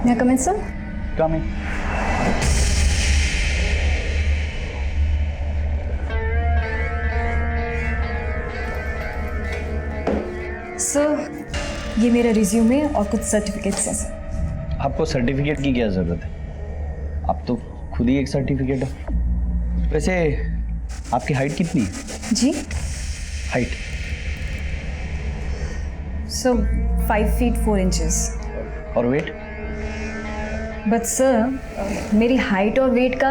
May I come in, sir? Come in. Sir, ये मेरा resume और कुछ सर्टिफिकेट्स हैं सर। आपको सर्टिफिकेट की क्या ज़रूरत है? आप तो खुद ही एक सर्टिफिकेट है। वैसे आपकी हाइट कितनी है? जी हाइट सर, 5 feet 4 inches। और वेट? बट सर, मेरी हाइट और वेट का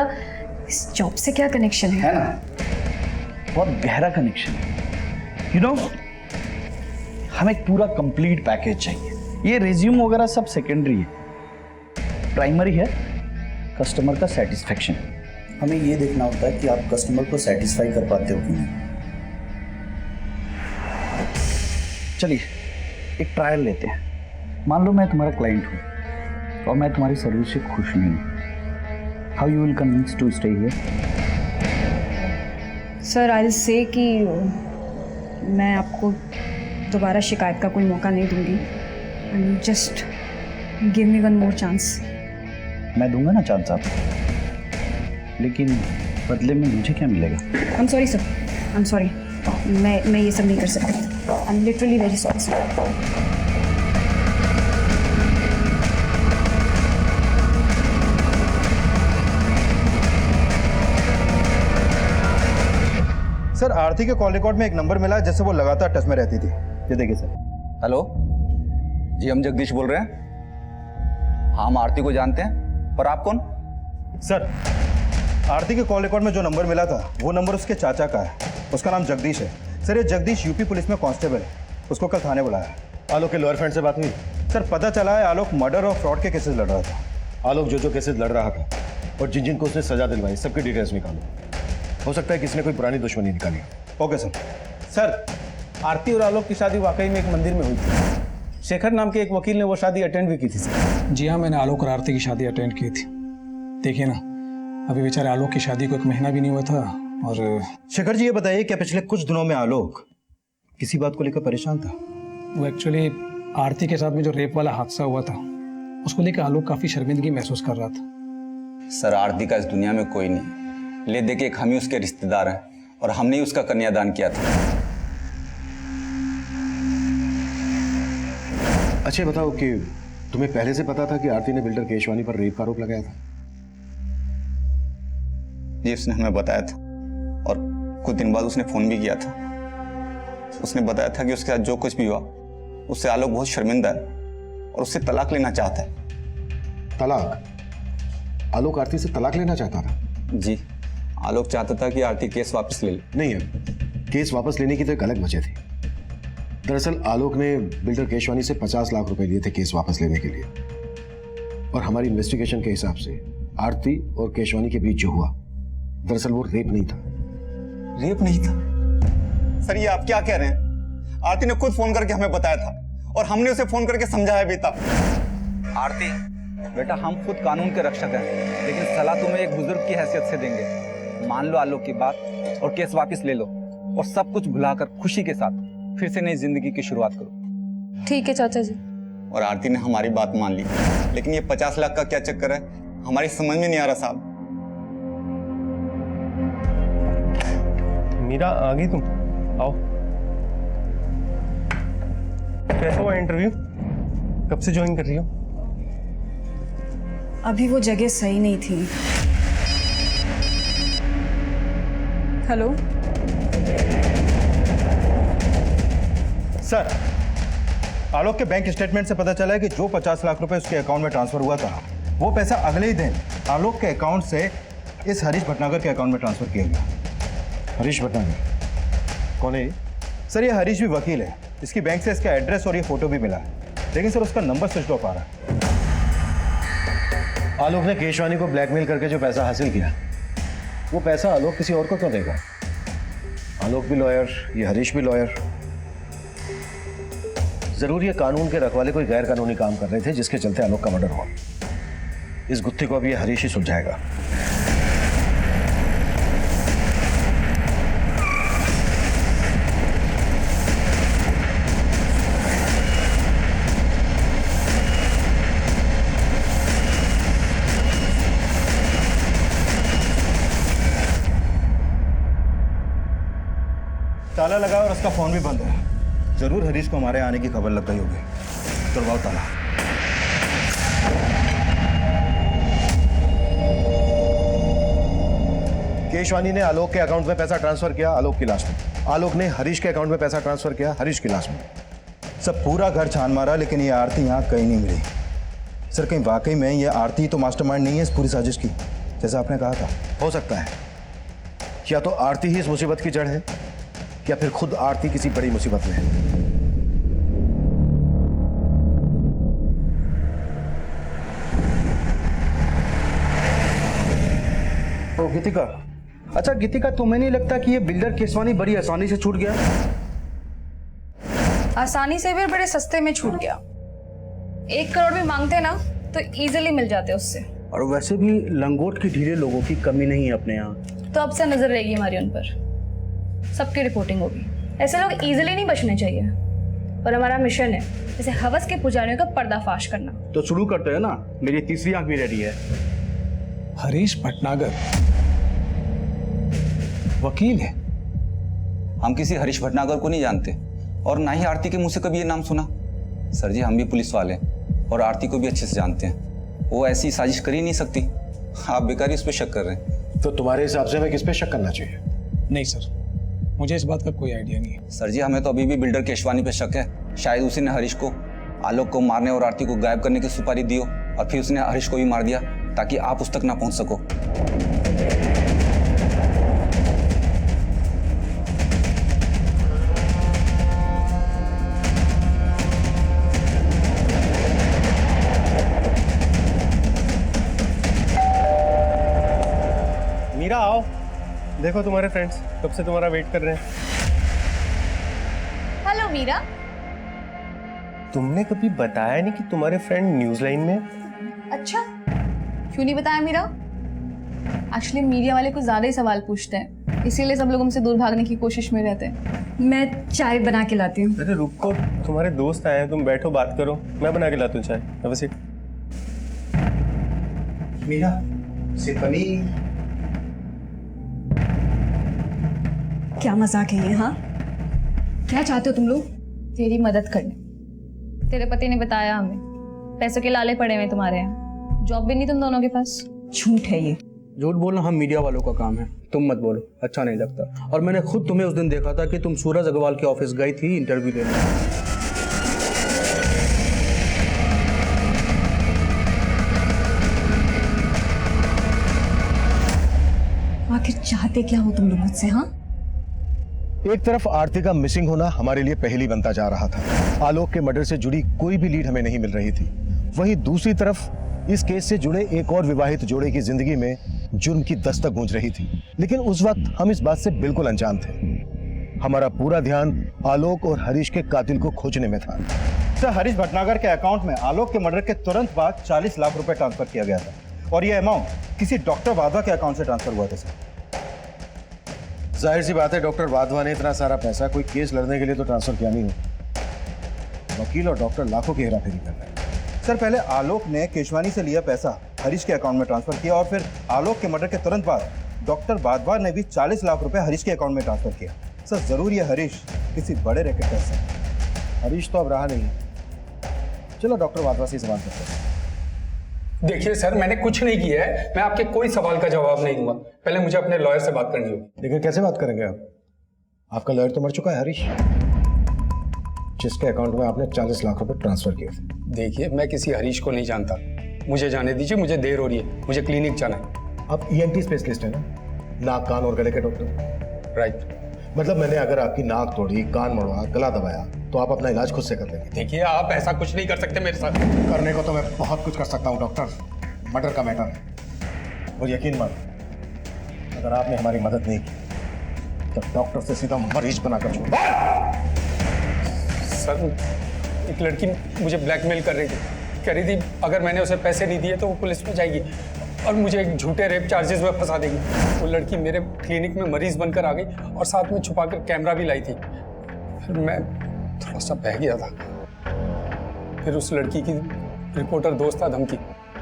इस जॉब से क्या कनेक्शन है? ना, बहुत गहरा कनेक्शन है। यू नो, हमें एक पूरा कंप्लीट पैकेज चाहिए। ये रिज्यूम वगैरह सब सेकेंडरी है, प्राइमरी है कस्टमर का सेटिस्फेक्शन। हमें ये देखना होता है कि आप कस्टमर को सेटिस्फाई कर पाते हो कि नहीं। चलिए एक ट्रायल लेते हैं। मान लो मैं तुम्हारा क्लाइंट हूँ और मैं तुम्हारी सर्विस से खुश नहीं हूँ। How you will convince to stay here? Sir, I will say कि मैं आपको दोबारा शिकायत का कोई मौका नहीं दूंगी। And just give me one more chance. मैं दूंगा ना चांस आपको, लेकिन बदले में मुझे क्या मिलेगा? I am sorry sir, I am sorry. मैं ये सब नहीं कर सकती। I am literally very sorry sir. Sir, Aarti के कॉल रिकॉर्ड में एक नंबर मिला जैसे वो लगातार टच में रहती थी। ये देखिए सर। हेलो जी, हम जगदीश बोल रहे हैं। हाँ, हम आरती को जानते हैं, पर आप कौन? सर, आरती के कॉल रिकॉर्ड में जो नंबर मिला था वो नंबर उसके चाचा का है। उसका नाम जगदीश है। सर, ये जगदीश यूपी पुलिस में कांस्टेबल है। उसको कल थाने बुलाया। आलोक के लॉयर फ्रेंड से बात हुई? सर, पता चला है आलोक मर्डर और फ्रॉड के केसेस लड़ रहा था। आलोक जो केसेस लड़ रहा था और जिन जिनको उसने सजा दिलवाई, सबकी डिटेल्स निकालो। हो सकता है किसी ने कोई पुरानी दुश्मनी निकाली। Okay sir. सर, आरती और आलोक की शादी वाकई में एक मंदिर में हुई थी। शेखर नाम के एक वकील ने वो शादी अटेंड भी की थी सर। जी हाँ, मैंने आलोक और आरती की शादी अटेंड की थी। देखिए ना, अभी बेचारे आलोक की शादी को 1 महीना भी नहीं हुआ था। और शेखर जी, ये बताइए क्या पिछले कुछ दिनों में आलोक किसी बात को लेकर परेशान था? वो एक्चुअली आरती के साथ में जो रेप वाला हादसा हुआ था, उसको लेकर आलोक काफ़ी शर्मिंदगी महसूस कर रहा था। सर, आरती का इस दुनिया में कोई नहीं। ले दे के एक हम ही उसके रिश्तेदार हैं और हमने ही उसका कन्यादान किया था। अच्छा बताओ कि तुम्हें पहले से पता था कि आरती ने बिल्डर केशवानी पर रेप का आरोप लगाया था? जी, उसने हमें बताया था और कुछ दिन बाद उसने फ़ोन भी किया था। उसने बताया था कि उसके साथ जो कुछ भी हुआ उससे आलोक बहुत शर्मिंदा है और उससे तलाक लेना चाहता है। तलाक? आलोक आरती से तलाक लेना चाहता था? जी, आलोक चाहता था कि आरती केस वापस ले ले। नहीं है, केस वापस लेने की तो एक अलग वजह थी। दरअसल आलोक ने बिल्डर केशवानी से 50 लाख रुपए लिए थे केस वापस लेने के लिए। और हमारी इन्वेस्टिगेशन के हिसाब से आरती और केशवानी के बीच जो हुआ, दरअसल वो रेप नहीं था। रेप नहीं था? सर, ये आप क्या कह रहे हैं? आरती ने खुद फोन करके हमें बताया था और हमने उसे फोन करके समझाया भी था। आरती बेटा, हम खुद कानून के रक्षक हैं, लेकिन सलाह तुम्हें एक बुजुर्ग की हैसियत से देंगे। मान लो आलोक की बात और केस वापस ले लो और सब कुछ भुलाकर खुशी के साथ फिर से नई जिंदगी की शुरुआत करो। ठीक है चाचा जी। और आरती ने हमारी बात मान ली, लेकिन ये 50 लाख का क्या चक्कर है, हमारी समझ में नहीं आ रहा साहब। मीरा, आ गई तुम? आओ। कैसा हुआ इंटरव्यू? कब से ज्वाइन कर रही हो? अभी वो जगह सही नहीं थी। हेलो सर, आलोक के बैंक स्टेटमेंट से पता चला है कि जो 50 लाख रुपए उसके अकाउंट में ट्रांसफर हुआ था, वो पैसा अगले ही दिन आलोक के अकाउंट से इस हरीश भटनागर के अकाउंट में ट्रांसफर किया गया। हरीश भटनागर कौन है ये? सर, ये हरीश भी वकील है। इसकी बैंक से इसका एड्रेस और ये फोटो भी मिला है, लेकिन सर उसका नंबर स्विच ऑफ आ रहा है। आलोक ने केशवानी को ब्लैकमेल करके जो पैसा हासिल किया, वो पैसा आलोक किसी और को क्यों देगा? आलोक भी लॉयर, ये हरीश भी लॉयर। जरूर ये कानून के रखवाले कोई गैर कानूनी काम कर रहे थे जिसके चलते आलोक का मर्डर हुआ। इस गुत्थी को अब ये हरीश ही सुलझाएगा। ताला लगा और उसका फोन भी बंद है। जरूर हरीश को हमारे आने की खबर लग गई होगी। तोड़वाओ ताला। केशवानी ने आलोक के अकाउंट में पैसा ट्रांसफर किया आलोक की लाश में। आलोक ने हरीश के अकाउंट में पैसा ट्रांसफर किया हरीश की लाश में। सब पूरा घर छान मारा, लेकिन ये आरती यहाँ कहीं नहीं मिली। सर, कहीं वाकई में ये आरती तो मास्टरमाइंड नहीं है इस पूरी साजिश की, जैसा आपने कहा था? हो सकता है या तो आरती ही इस मुसीबत की जड़ है या फिर खुद आरती किसी बड़ी मुसीबत में है। ओ गीतिका, अच्छा गीतिका, तुम्हें नहीं लगता कि ये बिल्डर केशवानी बड़ी आसानी से छूट गया? आसानी से भी बड़े सस्ते में छूट गया। 1 करोड़ भी मांगते ना तो इजीली मिल जाते उससे। और वैसे भी लंगोट की ढीले लोगों की कमी नहीं है अपने यहाँ। तो अब से नजर रहेगी हमारी उन पर, सबकी रिपोर्टिंग होगी। ऐसे लोग इजीली नहीं बचने चाहिए। और हमारा मिशन है जैसे हवस के पुजारियों का पर्दाफाश करना। तो शुरू करते हैं ना, मेरी तीसरी आंख भी रेडी है। हरीश भटनागर वकील है। हम किसी हरीश भटनागर को नहीं जानते और ना ही आरती के मुंह से कभी ये नाम सुना। सर जी, हम भी पुलिस वाले हैं और आरती को भी अच्छे से जानते हैं। वो ऐसी साजिश कर ही नहीं सकती। आप बेकार ही उस पर शक कर रहे हैं। तो तुम्हारे हिसाब से हमें किस पे शक करना चाहिए? नहीं सर, मुझे इस बात का कोई आइडिया नहीं है। सर जी, हमें तो अभी भी बिल्डर केशवानी पे शक है। शायद उसी ने हरीश को आलोक को मारने और आरती को गायब करने की सुपारी दी हो और फिर उसने हरीश को भी मार दिया ताकि आप उस तक ना पहुंच सको। मीरा आओ, देखो तुम्हारे फ्रेंड्स कब से तुम्हारा वेट कर रहे हैं। हेलो मीरा। तुमने कभी बताया नहीं कि तुम्हारे फ्रेंड न्यूज लाइन में है? अच्छा, क्यों नहीं बताया मीरा? एक्चुअली मीडिया वाले कुछ ज्यादा ही सवाल पूछते हैं, इसीलिए सब लोग हमसे दूर भागने की कोशिश में रहते हैं। मैं चाय बना के लाती हूँ। अरे रुको, तुम्हारे दोस्त आए हैं, तुम बैठो बात करो, मैं बना के लाता हूँ चाय। अब सीट। मीरा से पनीर। क्या मजाक है ये? हाँ, क्या चाहते हो तुम लोग? तेरी मदद करने। तेरे पति ने बताया हमें पैसों के लाले पड़े हुए तुम्हारे यहाँ, जॉब भी नहीं तुम दोनों के पास। झूठ है ये। झूठ बोलना हम मीडिया वालों का काम है, तुम मत बोलो, अच्छा नहीं लगता। और मैंने खुद तुम्हें उस दिन देखा था कि तुम सूरज अग्रवाल के ऑफिस गई थी इंटरव्यू देने। आखिर चाहते क्या हो तुम लोग मुझसे? हाँ, एक तरफ आरती का मिसिंग होना हमारे लिए पहेली बनता जा रहा था। आलोक के मर्डर से जुड़ी कोई भी लीड हमें नहीं मिल रही थी। वहीं दूसरी तरफ इस केस से जुड़े एक और विवाहित जोड़े की जिंदगी में जुर्म की दस्तक गूंज रही थी। लेकिन उस वक्त हम इस बात से बिल्कुल अनजान थे। हमारा पूरा ध्यान आलोक और हरीश के कातिल को खोजने में था। सर, हरीश भटनागर के अकाउंट में आलोक के मर्डर के तुरंत बाद 40 लाख रुपए ट्रांसफर किया गया था और यह अमाउंट किसी डॉक्टर वाधवा के अकाउंट से ट्रांसफर हुआ था। सर, जाहिर सी बात है, डॉक्टर वाधवा ने इतना सारा पैसा कोई केस लड़ने के लिए तो ट्रांसफर किया नहीं हो। वकील और डॉक्टर लाखों की हेराफेरी कर रहे हैं। सर, पहले आलोक ने केशवानी से लिया पैसा हरीश के अकाउंट में ट्रांसफर किया और फिर आलोक के मर्डर के तुरंत बाद डॉक्टर वाधवा ने भी 40 लाख रुपए हरीश के अकाउंट में ट्रांसफर किया। सर, जरूर ये हरीश किसी बड़े रैकेट का हिस्सा है। हरीश तो अब रहा नहीं। चलो डॉक्टर वाधवा से सवाल करते हैं। देखिए सर, मैंने कुछ नहीं किया है, मैं आपके कोई सवाल का जवाब नहीं दूंगा। पहले मुझे अपने लॉयर से बात करनी होगी। लेकिन कैसे बात करेंगे आप? आपका लॉयर तो मर चुका है हरीश, जिसके अकाउंट में आपने 40 लाख रुपए ट्रांसफर किए थे। देखिए, मैं किसी हरीश को नहीं जानता, मुझे जाने दीजिए, मुझे देर हो रही है, मुझे क्लिनिक जाना है। आप ENT स्पेशलिस्ट हैं ना, नाक कान और गले के डॉक्टर? राइट। मतलब मैंने अगर आपकी नाक तोड़ी, कान मड़वा, गला दबाया तो आप अपना इलाज खुद से कर लेंगे? देखिए, आप ऐसा कुछ नहीं कर सकते मेरे साथ। करने को तो मैं बहुत कुछ कर सकता हूँ डॉक्टर, मर्डर का मैटर है। और यकीन मानो, अगर आपने हमारी मदद नहीं की तो डॉक्टर से सीधा मरीज बनाकर छोड़। सर, एक लड़की मुझे ब्लैकमेल कर रही थी, कह रही थी अगर मैंने उसे पैसे नहीं दिए तो वो पुलिस में जाएगी और मुझे एक झूठे रेप चार्जेस में फंसा देगी। वो लड़की मेरे क्लिनिक में मरीज बनकर आ गई और साथ में छुपाकर कैमरा भी लाई थी। फिर मैं थोड़ा सा बह गया था। फिर उस लड़की की रिपोर्टर दोस्त था धमकी,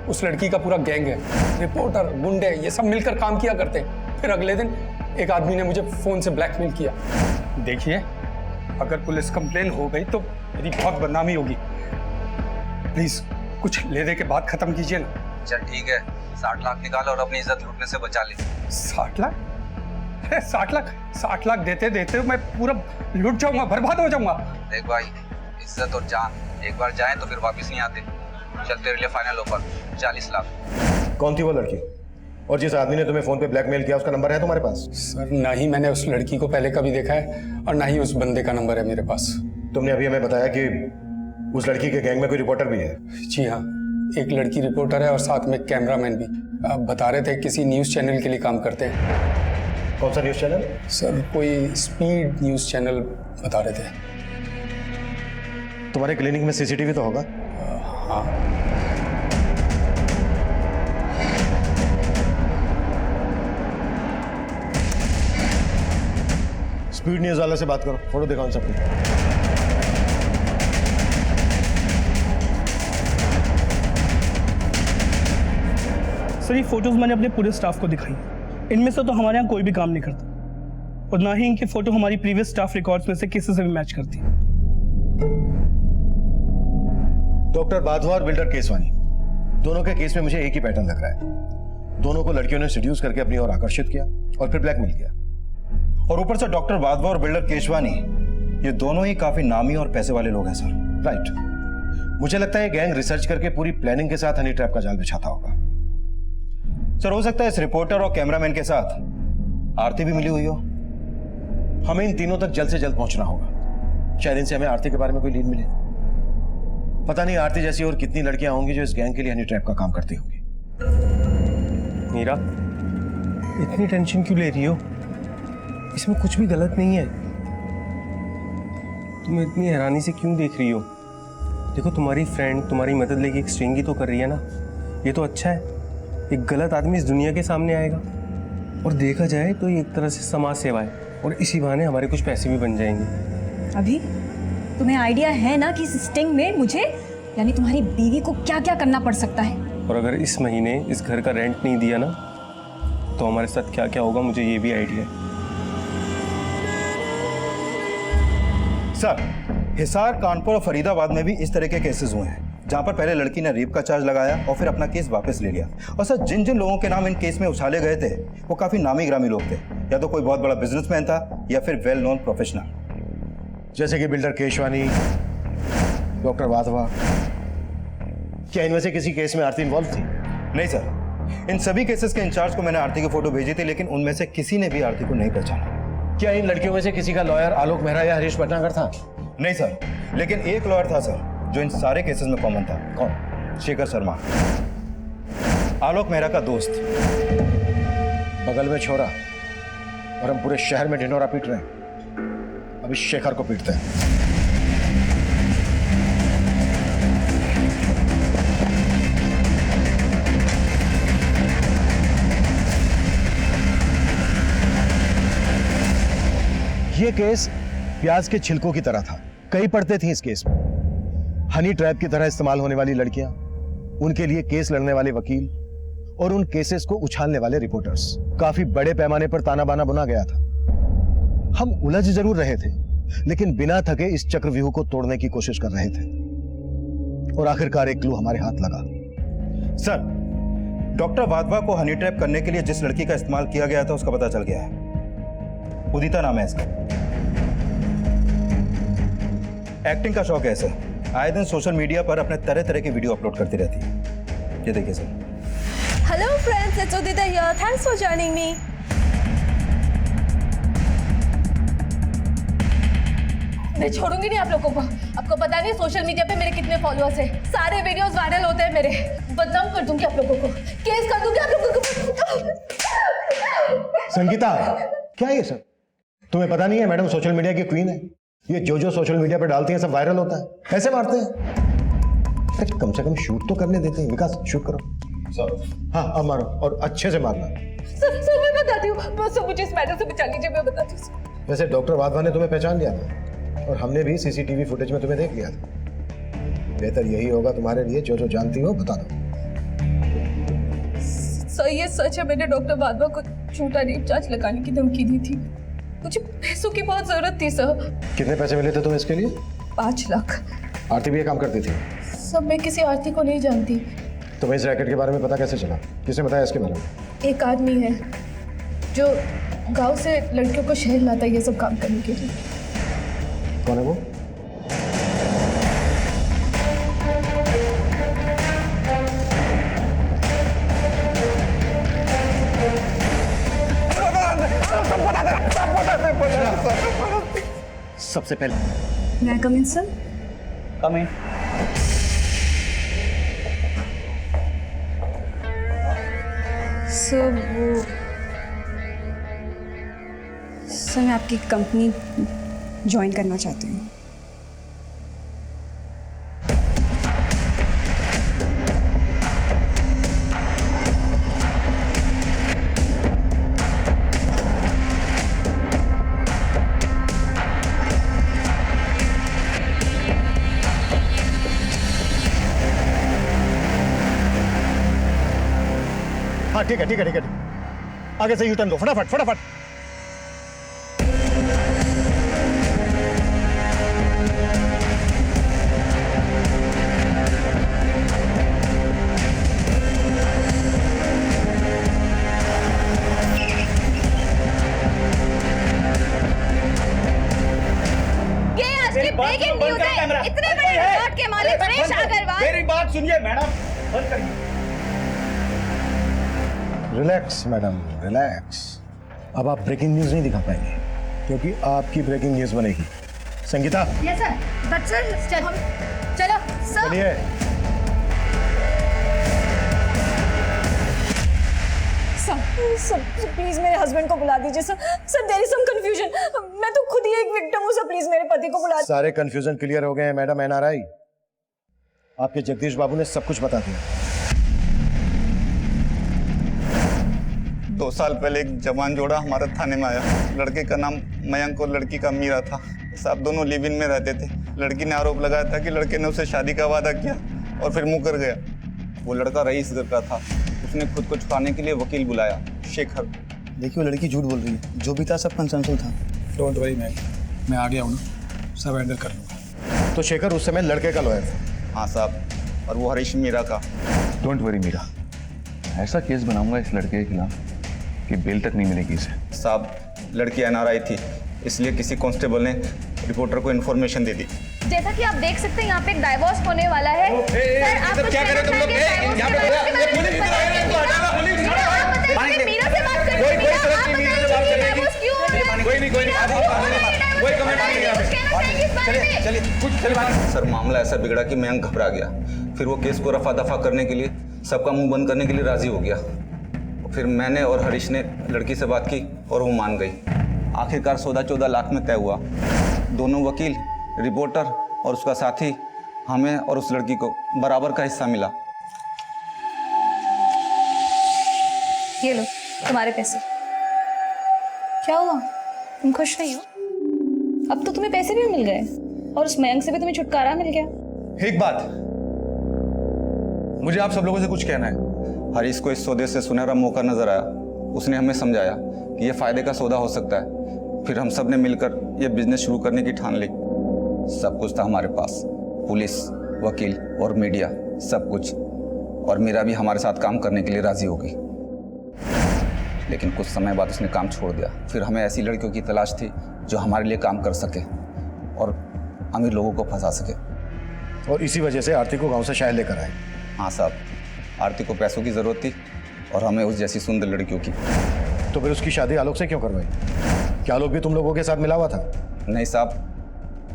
उस लड़की का पूरा गैंग है, रिपोर्टर, गुंडे, ये सब मिलकर काम किया करते हैं। फिर अगले दिन एक आदमी ने मुझे फोन से ब्लैकमेल किया। देखिए, अगर पुलिस कंप्लेन हो गई तो मेरी बहुत बदनामी होगी। प्लीज कुछ ले दे के बात खत्म कीजिए ना। चल ठीक है, 60 लाख निकाल और अपनी इज्जत लूटने से बचा ले। 60 लाख? अरे 60 लाख देते देते मैं पूरा लुट जाऊंगा, बर्बाद हो जाऊंगा। देख भाई, इज्जत और जान एक बार जाए तो फिर वापस नहीं आते। चल तेरे लिए फाइनल ऑफर 40 लाख। कौन थी वो लड़की? और जिस आदमी ने तुम्हें फोन पे ब्लैकमेल किया उसका नंबर है तुम्हारे पास? सर, ना ही मैंने उस लड़की को पहले कभी देखा है और ना ही उस बंदे का नंबर है मेरे पास। तुमने अभी हमें बताया कि उस लड़की के गैंग में कोई रिपोर्टर भी है। जी हाँ, एक लड़की रिपोर्टर है और साथ में कैमरामैन भी। आप बता रहे थे किसी न्यूज़ चैनल के लिए काम करते हैं। कौन सा न्यूज़ चैनल? सर, कोई स्पीड न्यूज़ चैनल बता रहे थे। तुम्हारे क्लिनिक में सीसीटीवी तो होगा? हाँ। स्पीड न्यूज़ वाले से बात करो, फोटो दिखाओ इन सबको। सर, ये फोटोज मैंने अपने पूरे स्टाफ को दिखाई। इनमें से तो हमारे यहाँ कोई भी काम नहीं करता और ना ही इनकी फोटो हमारी प्रीवियस स्टाफ रिकॉर्ड्स में से किसी से भी मैच करती। डॉक्टर वाधवा और बिल्डर केसवानी, दोनों के केस में मुझे एक ही पैटर्न लग रहा है। दोनों को लड़कियों ने सीड्यूस करके अपनी ओर आकर्षित किया और फिर ब्लैकमेल किया। और ऊपर से डॉक्टर वाधवा और बिल्डर केशवानी, ये दोनों ही काफी नामी और पैसे वाले लोग हैं सर। राइट। मुझे लगता है गैंग रिसर्च करके पूरी प्लानिंग के साथ हनी ट्रैप का जाल बिछाता होगा। सर, हो सकता है इस रिपोर्टर और कैमरामैन के साथ आरती भी मिली हुई हो। हमें इन तीनों तक जल्द से जल्द पहुंचना होगा। शायद इनसे हमें आरती के बारे में कोई लीड मिले। पता नहीं आरती जैसी और कितनी लड़कियां होंगी जो इस गैंग के लिए हनी ट्रैप का काम करती होंगी। मीरा, इतनी टेंशन क्यों ले रही हो? इसमें कुछ भी गलत नहीं है। तुम इतनी हैरानी से क्यों देख रही हो? देखो, तुम्हारी फ्रेंड तुम्हारी मदद लेके एक स्ट्रिंग ही तो कर रही है ना। ये तो अच्छा है। एक गलत आदमी इस दुनिया के सामने आएगा और देखा जाए तो ये एक तरह से समाज सेवा है और इसी बहाने हमारे कुछ पैसे भी बन जाएंगे। अभी तुम्हें आइडिया है ना कि इस स्टिंग में मुझे यानी तुम्हारी बीवी को क्या क्या करना पड़ सकता है? और अगर इस महीने इस घर का रेंट नहीं दिया ना तो हमारे साथ क्या क्या होगा, मुझे ये भी आइडिया है। सर, हिसार, कानपुर और फरीदाबाद में भी इस तरह के केसेस हुए हैं जहां पर पहले लड़की ने रेप का चार्ज लगाया और फिर अपना केस वापस ले लिया। और सर, जिन जिन लोगों के नाम इन केस में उछाले गए थे वो काफी नामी ग्रामी लोग थे। या तो कोई बहुत बड़ा बिजनेसमैन था या फिर वेल नोन प्रोफेशनल, जैसे कि बिल्डर केशवानी, डॉक्टर वाधवा। क्या इनमें से किसी केस में आरती इन्वॉल्व थी? नहीं सर, इन सभी केसेस के इंचार्ज को मैंने आरती की फोटो भेजी थी, लेकिन उनमें से किसी ने भी आरती को नहीं पहचाना। क्या इन लड़कियों में से किसी का लॉयर आलोक मेहरा या हरीश भटनागर था? नहीं सर, लेकिन एक लॉयर था सर जो इन सारे केसेस में कॉमन था। कौन? शेखर शर्मा, आलोक मेहरा का दोस्त। बगल में छोरा और हम पूरे शहर में ढिंढोरा पीट रहे हैं। अभी शेखर को पीटते हैं। ये केस प्याज के छिलकों की तरह था। कई परतें थी इस केस में। हनी ट्रैप की तरह इस्तेमाल होने वाली लड़कियां, उनके लिए केस लड़ने वाले वकील और उन केसेस को उछालने वाले रिपोर्टर्स। काफी बड़े पैमाने पर ताना बाना बुना गया था। हम उलझ जरूर रहे थे, लेकिन बिना थके इस चक्रव्यूह को तोड़ने की कोशिश कर रहे थे और आखिरकार एक क्लू हमारे हाथ लगा। सर, डॉक्टर वाधवा को हनी ट्रैप करने के लिए जिस लड़की का इस्तेमाल किया गया था उसका पता चल गया है। उदिता नाम है इसका। एक्टिंग का शौक है सर। आए दिन सोशल मीडिया पर अपने तरह तरह के वीडियो अपलोड करती रहती है। ये देखिए sir. Hello friends, it's Udita here. Thanks for joining me. मैं छोड़ूंगी नहीं आप लोगों को। आपको पता नहीं सोशल मीडिया पे मेरे कितने फॉलोअर्स हैं। सारे वीडियोस वायरल होते हैं मेरे। बदनाम कर दूंगी आप लोगों को, केस कर दूंगी आप लोगों को। संगीता, क्या है ये सब? तुम्हें पता नहीं है मैडम सोशल मीडिया की क्वीन है। ये जो सोशल मीडिया पर डालती हैं सब वायरल होता है। पैसे मारते हैं। अरे कम से कम शूट तो करने देते हैं। विकास, शूट करो। हाँ, अब मारो और अच्छे से मारना। सर मैं बताती हूँ। बस मुझे इस मैटर से बचा लीजिए, मैं बताती हूँ। वैसे डॉक्टर वाधवा ने तुम्हें पहचान लिया था और हमने भी सीसीटीवी फुटेज में तुम्हें देख लिया था। बेहतर यही होगा तुम्हारे लिए, जो जानती हो बता दो। सर, ये सच है, मैंने डॉक्टर वाधवा को झूठा रेप चार्ज लगाने की धमकी दी थी। मुझे पैसों की बहुत जरूरत थी सर। कितने पैसे मिले थे तुम्हें इसके लिए? 5 लाख। आरती भी ये काम करती थी? सब मैं किसी आरती को नहीं जानती। तुम्हें इस रैकेट के बारे में पता कैसे चला? किसने बताया इसके बारे में? एक आदमी है जो गांव से लड़कियों को शहर लाता है ये सब काम करने के लिए। कौन है वो? सबसे पहले मैं कम इन सर? कम इन। सर मैं आपकी कंपनी ज्वाइन करना चाहती हूँ। हाँ ठीक है ठीक है ठीक है, आगे से यू टर्न लो फटाफट फटाफट। ये आज की ब्रेकिंग न्यूज़ है। इतने बड़े रिकॉर्ड के मालिक सुरेश अग्रवाल। मेरी बात सुनिए मैडम, बंद करिए। Relax madam, relax. अब आप ब्रेकिंग न्यूज़ नहीं दिखा पाएंगे क्योंकि आपकी ब्रेकिंग न्यूज़ बनेगी। Sangeeta yes sir, but sir चलो सर। चलिए। सर प्लीज मेरे हस्बैंड को बुला दीजिए sir. Sir there is some confusion. मैं तो खुद ही एक विक्टिम हूँ सर, प्लीज मेरे पति को बुला। सारे कंफ्यूजन क्लियर हो गए हैं मैडम एनआरआई। आपके जगदीश बाबू ने सब कुछ बता दिया। 2 साल पहले एक जवान जोड़ा हमारे थाने में आया। लड़के का नाम मयंक और लड़की का मीरा था। साहब दोनों लिव इन में रहते थे। लड़की ने आरोप लगाया था कि लड़के ने उसे शादी का वादा किया और फिर मुकर गया। वो लड़का रईस घर का था। उसने खुद को छुपाने के लिए वकील बुलाया, शेखर। देखिए वो लड़की झूठ बोल रही है, जो भी था सब कंसेंसुअल था। डोंट वरी मैम, मैं आ गया हूँ ना, सब हैंडल कर लूँगा। तो शेखर उस समय लड़के का लॉयर था? हाँ साहब, और वो हरीश मीरा का। डोंट वरी मीरा, ऐसा केस बनाऊंगा इस लड़के के खिलाफ कि बेल तक नहीं मिलेगी इसे। साहब लड़की एनआरआई थी, इसलिए किसी कांस्टेबल ने रिपोर्टर को इन्फॉर्मेशन दे दी। जैसा कि आप देख सकते हैं यहाँ पे एक डाइवोर्स होने वाला है। सर आप कुछ क्या करें तुम लोग? यहाँ पे मीरा से बात करें। सर मामला ऐसा बिगड़ा कि मयंक घबरा गया। फिर वो केस को रफा दफा करने के लिए, सबका मुंह बंद करने के लिए राजी हो गया। फिर मैंने और हरीश ने लड़की से बात की और वो मान गई। आखिरकार सौदा 14 लाख में तय हुआ। दोनों वकील, रिपोर्टर और उसका साथी, हमें और उस लड़की को बराबर का हिस्सा मिला। ये लो तुम्हारे पैसे। क्या हुआ, तुम खुश नहीं हो? अब तो तुम्हें पैसे भी मिल गए और उस मयंक से भी तुम्हें छुटकारा मिल गया। एक बात, मुझे आप सब लोगों से कुछ कहना है। हरीश को इस सौदे से सुनहरा मौका नजर आया। उसने हमें समझाया कि यह फायदे का सौदा हो सकता है। फिर हम सब ने मिलकर यह बिजनेस शुरू करने की ठान ली। सब कुछ था हमारे पास, पुलिस, वकील और मीडिया, सब कुछ। और मीरा भी हमारे साथ काम करने के लिए राजी हो गई। लेकिन कुछ समय बाद उसने काम छोड़ दिया। फिर हमें ऐसी लड़कियों की तलाश थी जो हमारे लिए काम कर सके और अमीर लोगों को फंसा सके। और इसी वजह से आरती को गांव से शहर लेकर आए। हाँ साहब, आरती को पैसों की जरूरत थी और हमें उस जैसी सुंदर लड़कियों की। तो फिर उसकी शादी आलोक से क्यों करवाई? क्या आलोक भी तुम लोगों के साथ मिला हुआ था? नहीं साहब,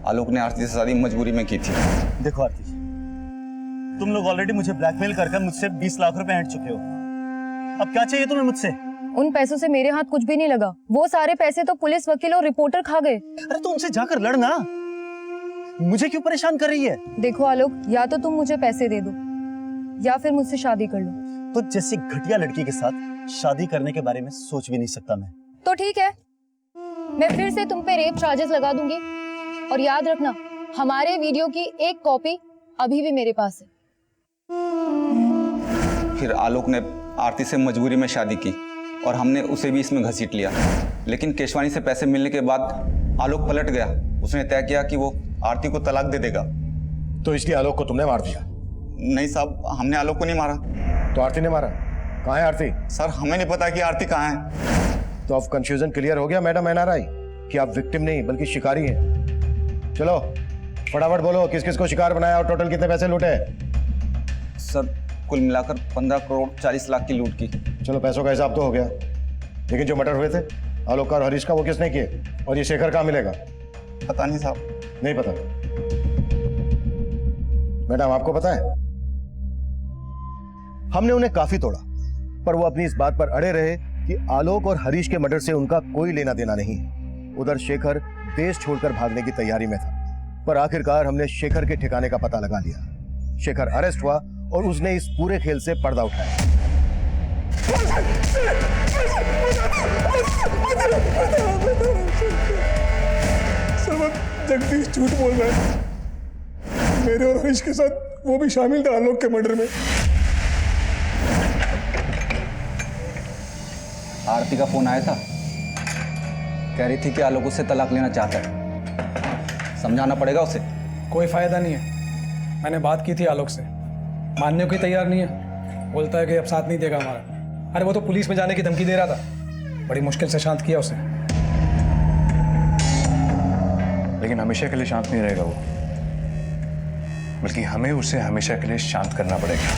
आलोक ने आरती से शादी मजबूरी में की थी। देखो आरती, तुम लोग ऑलरेडी मुझे ब्लैकमेल कर मुझसे 20 लाख रुपए ऐंठ चुके हो। अब क्या चाहिए तुम्हें मुझसे? उन पैसों से मेरे हाथ कुछ भी नहीं लगा। वो सारे पैसे तो पुलिस, वकील और रिपोर्टर खा गए। अरे तो उनसे जाकर लड़ना, मुझे क्यों परेशान कर रही है? देखो आलोक, या तो तुम मुझे पैसे दे दो या फिर मुझसे शादी कर लो। तो जैसी घटिया लड़की के साथ शादी करने के बारे में सोच भी नहीं सकता मैं। तो ठीक है, मैं फिर से तुम पे रेप चार्जेस लगा दूंगी। और याद रखना, हमारे वीडियो की एक कॉपी अभी भी मेरे पास है। फिर आलोक ने आरती से मजबूरी में शादी की और हमने उसे भी इसमें घसीट लिया। लेकिन केशवानी से पैसे मिलने के बाद आलोक पलट गया। उसने तय किया कि वो आरती को तलाक दे देगा। तो इसलिए आलोक को तुमने मार दिया? नहीं साहब, हमने आलोक को नहीं मारा। तो आरती ने मारा? कहाँ है आरती? सर हमें नहीं पता कि आरती कहाँ है। तो अब कंफ्यूजन क्लियर हो गया मैडम एनआरआई कि आप विक्टिम नहीं बल्कि शिकारी हैं। चलो फटाफट बोलो, किस किस को शिकार बनाया और टोटल कितने पैसे लूटे? सर कुल मिलाकर 15 करोड़ 40 लाख की लूट की। चलो पैसों का हिसाब तो हो गया, लेकिन जो मर्डर हुए थे आलोक का और हरीश का, वो किसने किए? और ये शेखर कहाँ मिलेगा? पता नहीं साहब। नहीं पता? मैडम आपको पता है? हमने उन्हें काफी तोड़ा, पर वो अपनी इस बात पर अड़े रहे कि आलोक और हरीश के मर्डर से उनका कोई लेना देना नहीं है। उधर शेखर देश छोड़कर भागने की तैयारी में था, पर आखिरकार हमने शेखर के ठिकाने का पता लगा लिया। शेखर अरेस्ट हुआ और उसने इस पूरे खेल से पर्दा उठाया। जगदीश झूठ बोल रहा है। मेरे और हरीश के साथ वो भी शामिल था आलोक के मर्डर में। आरती का फोन आया था, कह रही थी कि आलोक उससे तलाक लेना चाहता है। समझाना पड़ेगा उसे। कोई फायदा नहीं है। मैंने बात की थी आलोक से, मानने को ही तैयार नहीं है। बोलता है कि अब साथ नहीं देगा हमारा। अरे वो तो पुलिस में जाने की धमकी दे रहा था। बड़ी मुश्किल से शांत किया उसे। लेकिन हमेशा के लिए शांत नहीं रहेगा वो, बल्कि हमें उसे हमेशा के लिए शांत करना पड़ेगा,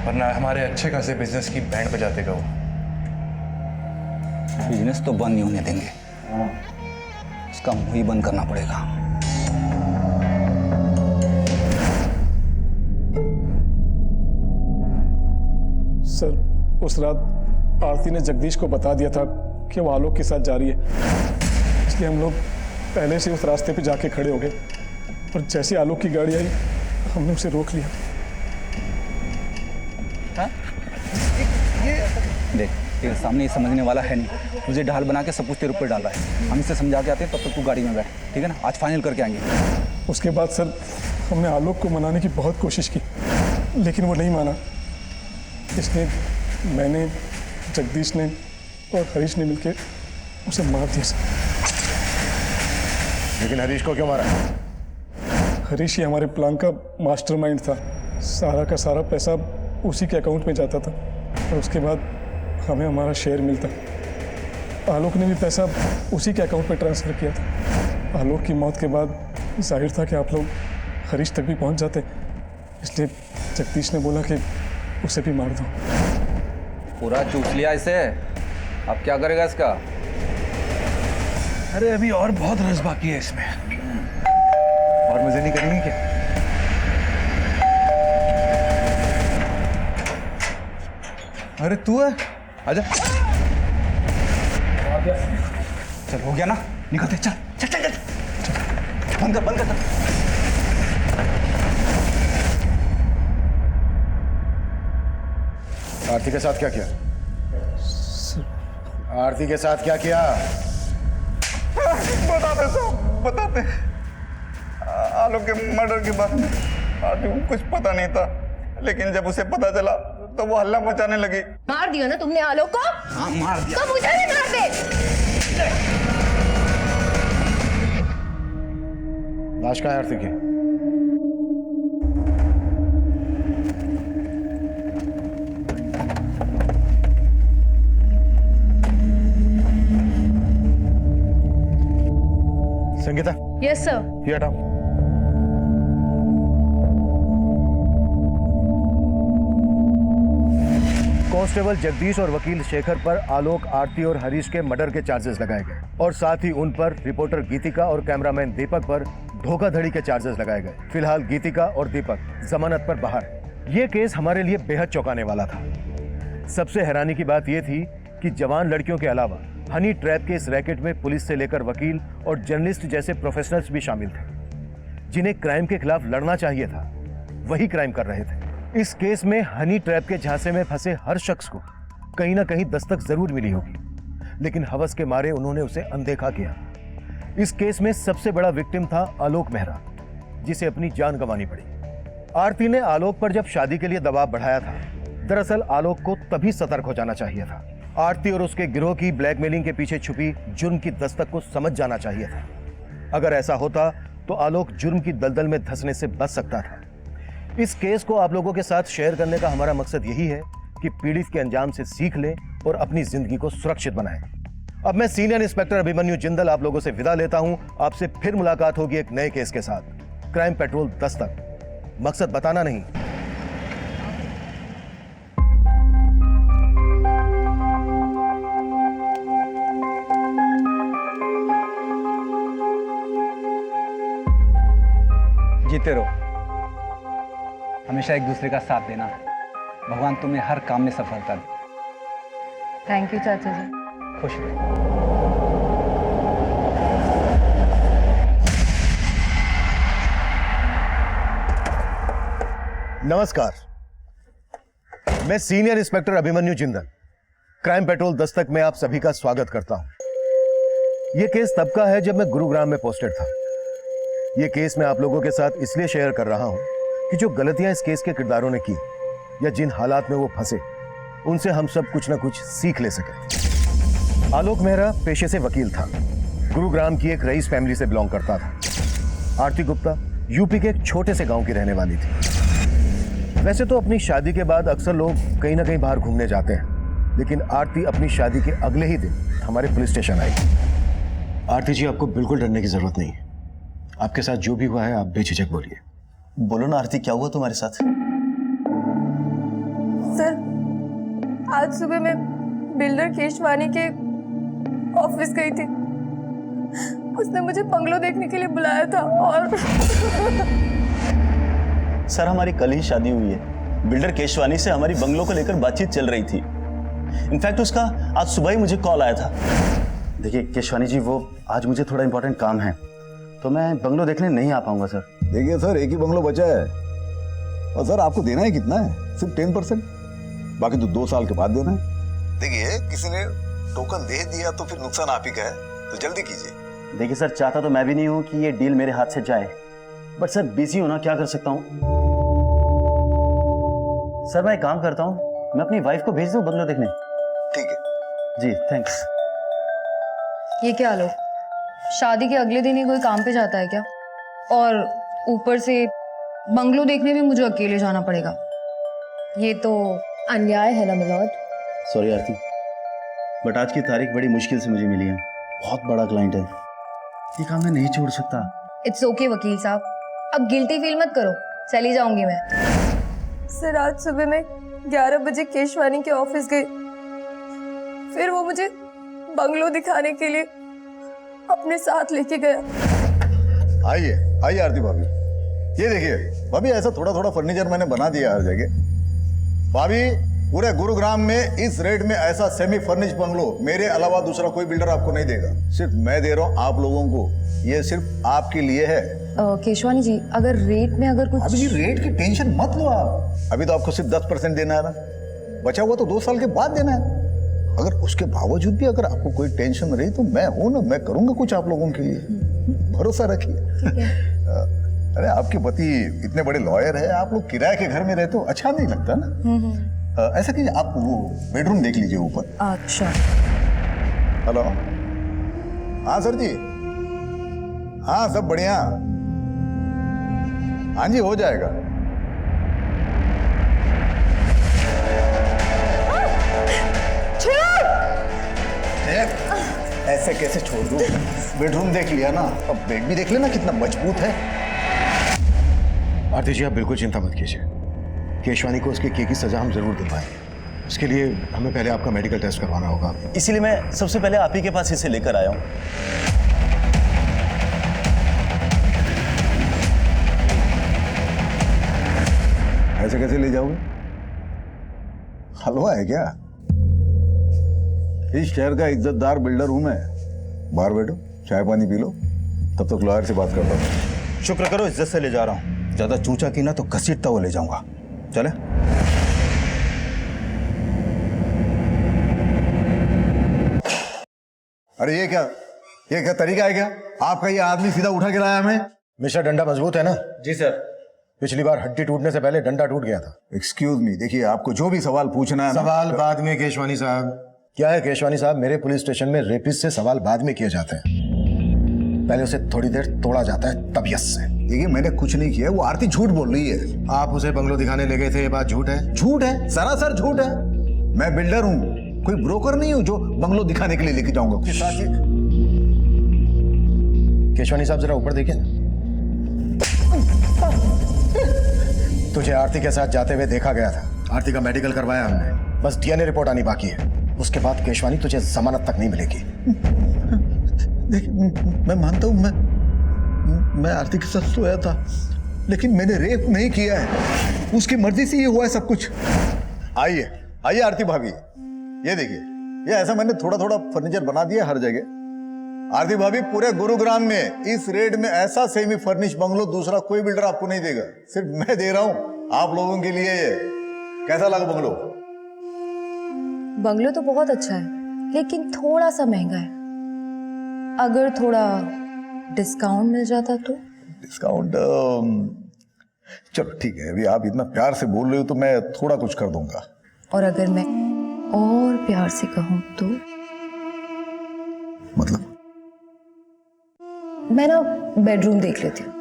वरना हमारे अच्छे खासे बिजनेस की बैंड बजा देगा वो। बिजनेस तो बंद नहीं होने देंगे, उसका मुंह ही बंद करना पड़ेगा। सर उस रात आरती ने जगदीश को बता दिया था कि वो आलोक के साथ जा रही है, इसलिए हम लोग पहले से उस रास्ते पे जाके खड़े हो गए और जैसे आलोक की गाड़ी आई हमने उसे रोक लिया। देख तेरे सामने ये समझने वाला है नहीं। मुझे ढाल बना के सब कुछ तेरे ऊपर डाल रहा है। हम इसे समझा के आते हैं, तब तक तू गाड़ी में बैठ, ठीक है ना? आज फाइनल करके आएंगे। उसके बाद सर हमने आलोक को मनाने की बहुत कोशिश की, लेकिन वो नहीं माना। इसलिए मैंने, जगदीश ने और हरीश ने मिलकर उसे मार दिया सर। लेकिन हरीश को क्यों मारा? हरीश ही हमारे प्लान का मास्टरमाइंड था। सारा का सारा पैसा उसी के अकाउंट में जाता था और उसके बाद हमें हमारा शेयर मिलता। आलोक ने भी पैसा उसी के अकाउंट में ट्रांसफ़र किया था। आलोक की मौत के बाद जाहिर था कि आप लोग हरीश तक भी पहुंच जाते, इसलिए जगदीश ने बोला कि उसे भी मार दो। पूरा चूस लिया इसे, अब क्या करेगा इसका? अरे अभी और बहुत रस बाकी है इसमें। और मजे नहीं करेंगे क्या? अरे तू है, आजा। चल हो गया ना, निकलते। चल चल चल चल, बंद कर बंद कर। आरती के साथ क्या किया? आरती के साथ क्या किया? बताते सब बताते। आलोक के मर्डर के बाद आरती को कुछ पता नहीं था, लेकिन जब उसे पता चला तो वो हल्ला मचाने लगी। मार दिया ना तुमने आलोक को? हाँ मार दिया। तो मुझे भी मार दे। लाश कहाँ है आरती की? Sangeeta, yes sir. ये हटाओ। कांस्टेबल जगदीश और वकील शेखर पर आलोक, आरती और हरीश के मर्डर के चार्जेस लगाए गए और साथ ही उन पर रिपोर्टर गीतिका और कैमरामैन दीपक पर धोखाधड़ी के चार्जेस लगाए गए। फिलहाल गीतिका और दीपक जमानत पर बाहर है। ये केस हमारे लिए बेहद चौंकाने वाला था। सबसे हैरानी की बात यह थी कि जवान लड़कियों के अलावा हनी ट्रैप के इस रैकेट में पुलिस से लेकर वकील और जर्नलिस्ट जैसे प्रोफेशनल्स भी शामिल थे, जिन्हें क्राइम के खिलाफ लड़ना चाहिए था, वही क्राइम कर रहे थे। इस केस में हनी ट्रैप के झांसे में फंसे हर शख्स को कहीं ना कहीं दस्तक जरूर मिली होगी, लेकिन हवस के मारे उन्होंने उसे अनदेखा किया। इस केस में सबसे बड़ा विक्टिम था आलोक मेहरा, जिसे अपनी जान गंवानी पड़ी। आरती ने आलोक पर जब शादी के लिए दबाव बढ़ाया था, दरअसल आलोक को तभी सतर्क हो जाना चाहिए था। आरती और उसके गिरोह की ब्लैकमेलिंग के पीछे छुपी जुर्म की दस्तक को समझ जाना चाहिए था। अगर ऐसा होता तो आलोक जुर्म की दलदल में धंसने से बच सकता था। इस केस को आप लोगों के साथ शेयर करने का हमारा मकसद यही है कि पीड़ित के अंजाम से सीख लें और अपनी जिंदगी को सुरक्षित बनाएं। अब मैं सीनियर इंस्पेक्टर अभिमन्यु जिंदल आप लोगों से विदा लेता हूं। आपसे फिर मुलाकात होगी एक नए केस के साथ। क्राइम पेट्रोल दस्तक, मकसद बताना नहीं। जीते रहो, हमेशा एक दूसरे का साथ देना। भगवान तुम्हें हर काम में सफलता दे। थैंक यू चाचा जी। खुश रहो। नमस्कार, मैं senior inspector Abhimanyu Jindal crime petrol Dastak में आप सभी का स्वागत करता हूं। यह केस तब का है जब मैं गुरुग्राम में पोस्टेड था। यह केस मैं आप लोगों के साथ इसलिए शेयर कर रहा हूं कि जो गलतियां इस केस के किरदारों ने की या जिन हालात में वो फंसे, उनसे हम सब कुछ ना कुछ सीख ले सके। आलोक मेहरा पेशे से वकील था। गुरुग्राम की एक रईस फैमिली से बिलोंग करता था। आरती गुप्ता यूपी के एक छोटे से गांव की रहने वाली थी। वैसे तो अपनी शादी के बाद अक्सर लोग कहीं ना कहीं बाहर घूमने जाते हैं, लेकिन आरती अपनी शादी के अगले ही दिन हमारे पुलिस स्टेशन आई। आरती जी, आपको बिल्कुल डरने की जरूरत नहीं है। आपके साथ जो भी हुआ है आप बेझिझक बोलिए। बोलो ना आरती, क्या हुआ तुम्हारे साथ? सर, आज सुबह मैं बिल्डर केशवानी के ऑफिस गई थी। उसने मुझे बंगलो देखने के लिए बुलाया था और सर, हमारी कल ही शादी हुई है। बिल्डर केशवानी से हमारी बंगलो को लेकर बातचीत चल रही थी। इनफैक्ट उसका आज सुबह ही मुझे कॉल आया था। देखिए केशवानी जी, वो आज मुझे थोड़ा इंपॉर्टेंट काम है तो मैं बंगलो देखने नहीं आ पाऊंगा सर। देखिए सर, एक ही बंगलो बचा है और सर आपको देना है कितना है? सिर्फ 10%, बाकी तो 2 साल के बाद देना है। देखिए, किसी ने टोकन दे दिया तो फिर नुकसान आप ही का है, तो जल्दी कीजिए। देखिए सर, चाहता तो मैं भी नहीं हूं कि ये डील मेरे हाथ से जाए, बट सर बिजी हूं ना, क्या कर सकता हूं। सर मैं एक काम करता हूं, मैं अपनी वाइफ को भेज दूं बंगलो देखने। ठीक है जी, थैंक्स। ये क्या लो, शादी के अगले दिन ही कोई काम पे जाता है क्या? और ऊपर से बंगलो देखने भी मुझे अकेले जाना पड़ेगा। ये तो अन्याय है ना मिलॉर्ड। सॉरी आरती, बट आज की तारीख बड़ी मुश्किल से मुझे मिली है। बहुत बड़ा क्लाइंट है, ये काम मैं नहीं छोड़ सकता। इट्स ओके वकील साहब, अब गिल्टी फील मत करो, चली जाऊंगी मैं। सर, आज सुबह मैं 11 बजे केशवानी के ऑफिस गई। फिर वो मुझे बंगलो दिखाने के लिए अपने साथ लेके गया। आइए आइए आरती भाभी, ये देखिए भाभी, ऐसा थोड़ा थोड़ा फर्नीचर मैंने बना दिया हर जगह। भाभी, पूरे गुरुग्राम में इस रेट में ऐसा सेमी फर्निश बंगलो मेरे अलावा दूसरा कोई बिल्डर आपको नहीं देगा। सिर्फ मैं दे रहा हूँ आप लोगों को, ये सिर्फ आपके लिए है। केशवानी जी, अगर रेट में अगर कुछ... अभी रेट की टेंशन मत लो आप। अभी तो आपको सिर्फ 10% देना है ना, बचा हुआ तो 2 साल के बाद देना है। अगर उसके बावजूद भी अगर आपको कोई टेंशन रही तो मैं हूं ना, मैं करूंगा कुछ आप लोगों के लिए, भरोसा रखिए। अरे आपके पति इतने बड़े लॉयर है, आप लोग किराए के घर में रहते हो, अच्छा नहीं लगता ना। ऐसा कीजिए, आप वो बेडरूम देख लीजिए ऊपर। अच्छा। हेलो, हाँ सर जी, हाँ सब बढ़िया, हाँ जी हो जाएगा। ऐसे कैसे छोड़ दूं? बेडरूम देख लिया ना, अब बेड भी देख लेना कितना मजबूत है। आरती जी, आप बिल्कुल चिंता मत कीजिए। केशवानी को उसके किए की सजा हम जरूर दिलवाएंगे। इसके लिए हमें पहले आपका मेडिकल टेस्ट करवाना होगा। इसीलिए मैं सबसे पहले आप ही के पास इसे लेकर आया हूँ। ऐसे कैसे ले जाओगे? हलवा है क्या? इस शहर का इज्जतदार बिल्डर हूं मैं। बाहर बैठो, चाय पानी पी लो, तब तक लॉयर से बात करता हूँ। शुक्र करो इज्जत से ले जा रहा हूँ, ज्यादा चूचा की ना तो घसीटता हुआ ले जाऊंगा। चले। अरे ये क्या तरीका है क्या? आपका ये आदमी सीधा उठा के लाया हमें? मिस्टर डंडा मजबूत है ना? जी सर। पिछली बार हड्डी टूटने से पहले डंडा टूट गया था। एक्सक्यूज मी, देखिए आपको जो भी सवाल पूछना है सवाल बाद में केशवानी साहब। क्या है केशवानी साहब, मेरे पुलिस स्टेशन में रेपिस्ट से सवाल बाद में किए जाते हैं, पहले उसे थोड़ी देर तोड़ा जाता है तबीयत से। देखिए मैंने कुछ नहीं किया, वो आरती झूठ बोल रही है। आप उसे बंगलो दिखाने ले गए थे, ये बात झूठ है? झूठ है, सरासर झूठ है। मैं बिल्डर हूँ, कोई ब्रोकर नहीं हूँ जो बंगलो दिखाने के लिए लेके जाऊंगा। केशवानी साहब जरा ऊपर देखिए ना। तुझे आरती के साथ जाते हुए देखा गया था। आरती का मेडिकल करवाया हमने, बस डीएनए रिपोर्ट आनी बाकी है। उसके बाद केशवानी तुझे जमानत तक नहीं मिलेगी। देखिए मैं मानता हूँ, मैं आरती के साथ सोया था, लेकिन मैंने रेप नहीं किया है। उसकी मर्जी से ये हुआ है सब कुछ। आइए आइए आरती भाभी, ये देखिए, ये ऐसा मैंने थोड़ा थोड़ा फर्नीचर बना दिया हर जगह। आरती भाभी, पूरे गुरुग्राम में इस रेट में ऐसा सेमी फर्निश बंगलो दूसरा कोई बिल्डर आपको नहीं देगा, सिर्फ मैं दे रहा हूं आप लोगों के लिए। ये कैसा लगा बंगलो? बंगलो तो बहुत अच्छा है, लेकिन थोड़ा सा महंगा है। अगर थोड़ा डिस्काउंट मिल जाता तो? डिस्काउंट चलो ठीक है, अभी आप इतना प्यार से बोल रहे हो तो मैं थोड़ा कुछ कर दूंगा। और अगर मैं और प्यार से कहूं तो? मतलब? मैं ना बेडरूम देख लेती हूँ।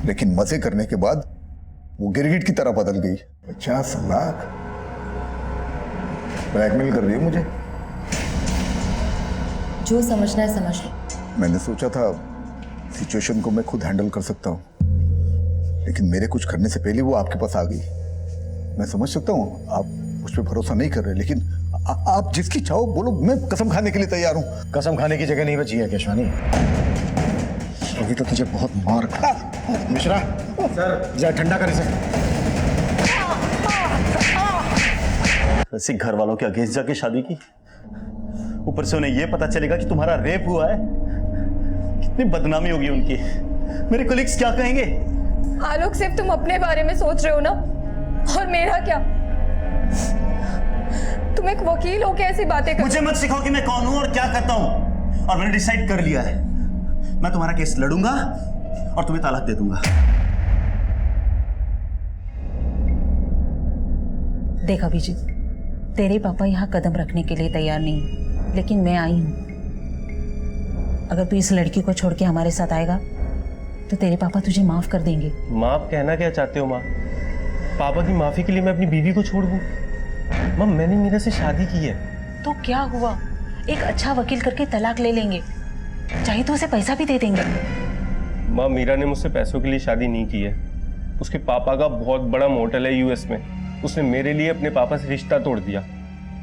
लेकिन मजे करने के बाद वो गिरगिट की तरह बदल गई। 50 लाख ब्लैकमेल कर रही है मुझे। जो समझना है समझ लो। मैंने सोचा था सिचुएशन को मैं खुद हैंडल कर सकता हूँ, लेकिन मेरे कुछ करने से पहले वो आपके पास आ गई। मैं समझ सकता हूँ आप उस पर भरोसा नहीं कर रहे, लेकिन आप जिसकी चाहो बोलो, मैं कसम खाने के लिए तैयार हूँ। कसम खाने की जगह नहीं बची है केशवानी, अभी तो तुझे बहुत मार खा। मिश्रा सर, जा ठंडा कर इसे। वैसे घर वालों के अगेंस्ट जाके शादी की, ऊपर से उन्हें यह पता चलेगा कि तुम्हारा रेप हुआ है, कितनी बदनामी होगी उनकी। मेरे कोलिग्स क्या कहेंगे? आलोक, सिर्फ तुम अपने बारे में सोच रहे हो ना, और मेरा क्या? तुम एक वकील हो के ऐसी बातें कर। मुझे मत सिखाओ कि मैं कौन हूं और क्या करता हूं। और मैंने डिसाइड कर लिया है, मैं तुम्हारा केस लड़ूंगा और तुम्हें तलाक दे दूंगा। देख अभिजीत, तेरे पापा यहाँ कदम रखने के लिए तैयार नहीं, लेकिन मैं आई हूँ। अगर तू इस लड़की को छोड़ के हमारे साथ आएगा तो तेरे पापा तुझे माफ कर देंगे। माफ कहना क्या चाहते हो माँ? पापा की माफी के लिए मैं अपनी बीवी को छोड़ दूँ? माँ, मैंने मीरा से शादी की है। तो क्या हुआ, एक अच्छा वकील करके तलाक ले लेंगे, चाहे तो उसे पैसा भी दे देंगे। माँ, मीरा ने मुझसे पैसों के लिए शादी नहीं की है। उसके पापा का बहुत बड़ा मोटल है यूएस में, उसने मेरे लिए अपने पापा से रिश्ता तोड़ दिया।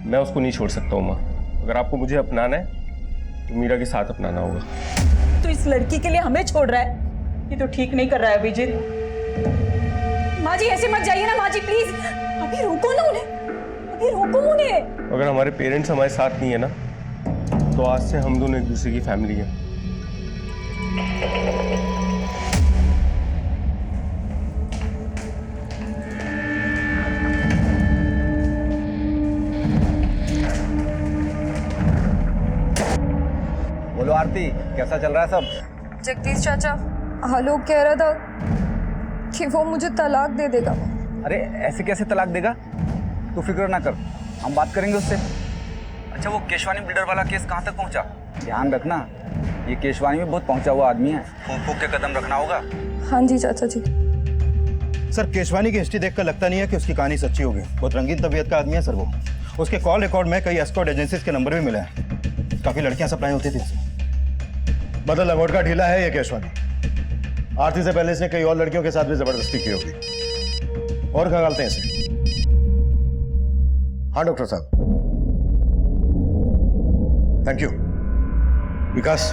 मैं उसको नहीं छोड़ सकता हूँ माँ। अगर आपको मुझे अपनाना है तो मीरा के साथ अपनाना होगा। तो इस लड़की के लिए हमें छोड़ रहा है, ये तो ठीक नहीं कर रहा है अभिजीत। माँ जी ऐसे मत जाइए ना, माँ जी प्लीज, अभी रोको ना उन्हें, अभी रोको उन्हें। अगर हमारे पेरेंट्स हमारे साथ नहीं है ना, तो आज से हम दोनों एक दूसरे की फैमिली है। बोलो आरती, कैसा चल रहा है सब? जगदीश चाचा, आलोक कह रहा था कि वो मुझे तलाक दे देगा। अरे ऐसे कैसे तलाक देगा? तू फिक्र ना कर, हम बात करेंगे उससे। अच्छा, वो केशवानी बिल्डर वाला केस कहाँ तक पहुँचा? ध्यान रखना, ये केशवानी में बहुत पहुँचा हुआ आदमी है, फूंक फूंक के कदम रखना होगा। हाँ जी चाचा जी। सर, केशवानी की हिस्ट्री देखकर लगता नहीं है कि उसकी कहानी सच्ची होगी। बहुत रंगीन तबीयत का आदमी है सर वो। उसके कॉल रिकॉर्ड में कई एस्कॉर्ट एजेंसीज के नंबर भी मिले हैं, काफ़ी लड़कियां सप्लाई होती थी। मतलब लंगोट का ढीला है ये केशवानी। आरती से पहले इसने कई और लड़कियों के साथ भी जबरदस्ती की होगी। और खंगालते हैं इसे। हाँ डॉक्टर साहब, थैंक यू। विकास,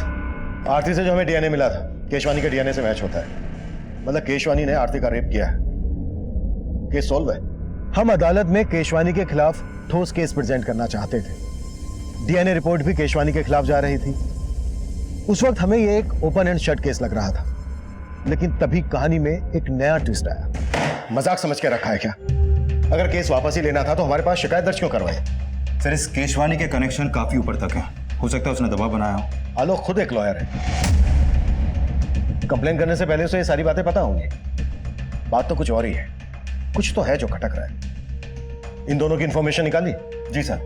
आरती से जो हमें डीएनए मिला था केशवानी के डीएनए से मैच होता है। मतलब केशवानी ने आरती का रेप किया है। केस सॉल्व है। हम अदालत में केशवानी के खिलाफ ठोस केस प्रेजेंट करना चाहते थे। डीएनए रिपोर्ट भी केशवानी के खिलाफ जा रही थी। उस वक्त हमें ये एक ओपन एंड शट केस लग रहा था, लेकिन तभी कहानी में एक नया ट्विस्ट आया। मजाक समझ के रखा है क्या? अगर केस वापस ही लेना था तो हमारे पास शिकायत दर्ज क्यों करवाई? सर, इस केशवानी के कनेक्शन काफी ऊपर तक है। हो सकता है उसने दबाव बनाया हो। आलोक खुद एक लॉयर है, कंप्लेन करने से पहले उसे ये सारी बातें पता होंगी। बात तो कुछ और ही है, कुछ तो है जो खटक रहा है। इन दोनों की इंफॉर्मेशन निकाली? जी सर।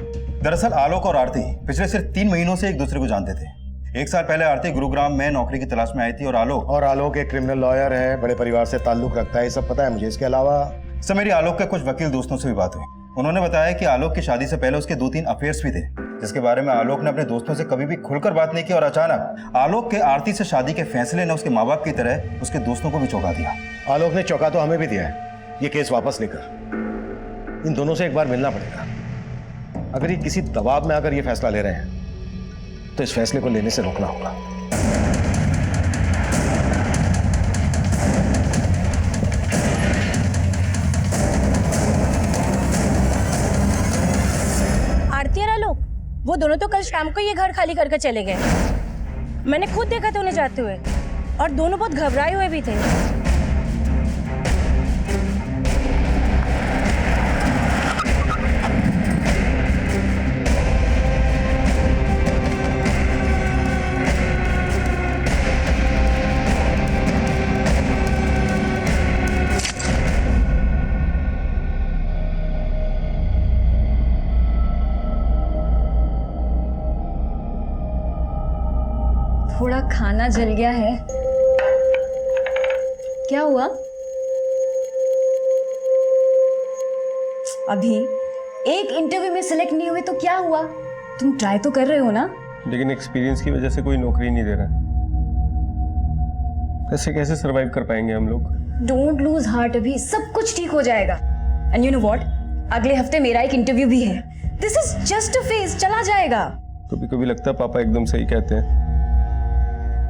दरअसल आलोक और आरती पिछले सिर्फ 3 महीनों से एक दूसरे को जानते थे। 1 साल पहले आरती गुरुग्राम में नौकरी की तलाश में आई थी और आलोक एक क्रिमिनल लॉयर है, बड़े परिवार से ताल्लुक रखता है, ये सब पता है मुझे। इसके अलावा सर, मेरी आलोक के कुछ वकील दोस्तों से भी बात हुई। उन्होंने बताया कि आलोक की शादी से पहले उसके 2-3 अफेयर्स भी थे, जिसके बारे में आलोक ने अपने दोस्तों से कभी भी खुलकर बात नहीं की। और अचानक आलोक के आरती से शादी के फैसले ने उसके माँ बाप की तरह उसके दोस्तों को भी चौंका दिया। आलोक ने चौंका तो हमें भी दिया है। ये केस वापस लेकर इन दोनों से एक बार मिलना पड़ेगा। अगर ये किसी दबाव में आकर ये फैसला ले रहे हैं तो इस फैसले को लेने से रोकना होगा। आरती और आलोक, वो दोनों तो कल शाम को ये घर खाली करके चले गए। मैंने खुद देखा था उन्हें जाते हुए, और दोनों बहुत घबराए हुए भी थे। थोड़ा खाना जल गया है। क्या हुआ? अभी एक इंटरव्यू में सिलेक्ट नहीं हुए तो क्या हुआ? तुम ट्राई तो कर रहे हो ना? लेकिन एक्सपीरियंस की वजह से कोई नौकरी नहीं दे रहा। ऐसे कैसे सरवाइव कर पाएंगे हम लोग? डोंट लूज हार्ट, अभी सब कुछ ठीक हो जाएगा। एंड यू नो व्हाट, अगले हफ्ते मेरा एक इंटरव्यू भी है। This is just a phase, चला जाएगा। कभी कभी लगता है पापा एकदम सही कहते हैं।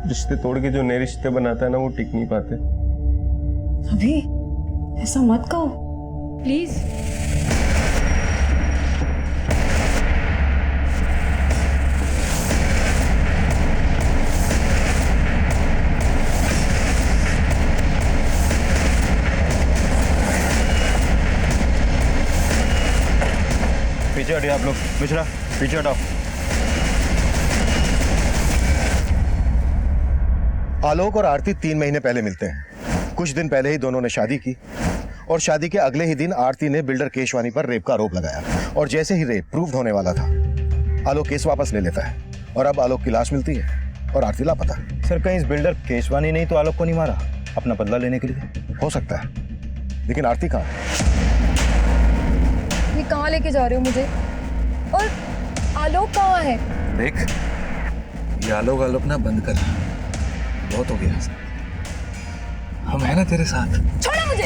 रिश्ते तोड़ के जो नए रिश्ते बनाता है ना, वो टिक नहीं पाते। अभी ऐसा मत कहो प्लीज। पीछे हटिए आप लोग। मिश्रा, पीछे हटाओ। आलोक और आरती 3 महीने पहले मिलते हैं। कुछ दिन पहले ही दोनों ने शादी की और शादी के अगले ही दिन आरती ने बिल्डर केशवानी पर रेप का आरोप लगाया। और जैसे ही रेप प्रूव होने वाला था, आलोक केस वापस ले लेता है और अब आलोक की लाश मिलती है और आरती लापता। सर, कहीं इस बिल्डर केशवानी ने तो आलोक को नहीं मारा अपना बदला लेने के लिए? हो सकता है, लेकिन आरती कहाँ है? ये कहाँ लेके जा रहे हो मुझे? और आलोक कहाँ है? देख, ये आलोक ना बंद कर, बहुत हो गया। हम है ना तेरे साथ। छोड़ो मुझे।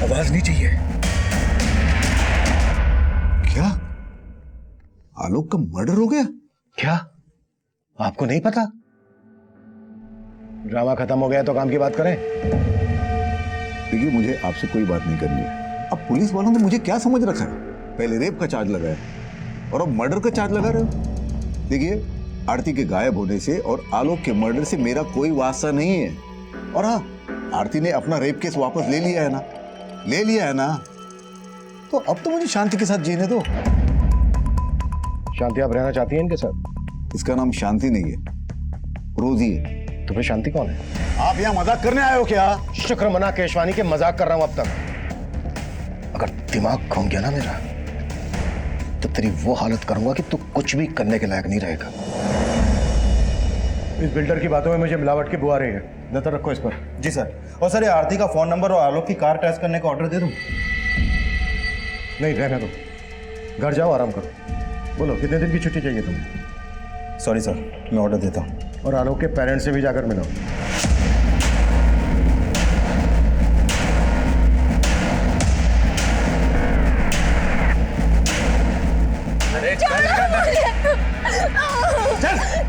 आवाज नहीं चाहिए। क्या आलोक का मर्डर हो गया? क्या आपको नहीं पता? ड्रामा खत्म हो गया तो काम की बात करें। देखिए, मुझे आपसे कोई बात नहीं करनी है। अब पुलिस वालों ने मुझे क्या समझ रखा है? पहले रेप का चार्ज लगाया और अब मर्डर का चार्ज लगा रहे हो। देखिए, आरती के गायब होने से और आलोक के मर्डर से मेरा कोई वास्ता नहीं है। और हाँ, आरती ने अपना रेप केस वापस ले लिया है ना, ले लिया है ना, तो अब तो मुझे शांति के साथ जीने दो। शांति आप रहना चाहती हैं इनके साथ? इसका नाम शांति नहीं है, रोजी है। तो फिर शांति कौन है? आप यहाँ मजाक करने आए हो क्या? शुक्र मना केशवानी के मजाक कर रहा हूं अब तक। अगर दिमाग घूम गया ना मेरा, तो तेरी वो हालत करूंगा कि तू कुछ भी करने के लायक नहीं रहेगा। इस बिल्डर की बातों में मुझे मिलावट की बुआ रही है। नजर रखो इस पर। जी सर। और सर, ये आरती का फोन नंबर और आलोक की कार टेस्ट करने का ऑर्डर दे दूं? नहीं, रहने दो। घर जाओ, आराम करो। बोलो, कितने दिन की छुट्टी चाहिए तुम्हें? सॉरी सर, मैं ऑर्डर देता हूँ। और आलोक के पेरेंट्स से भी जाकर मिलो।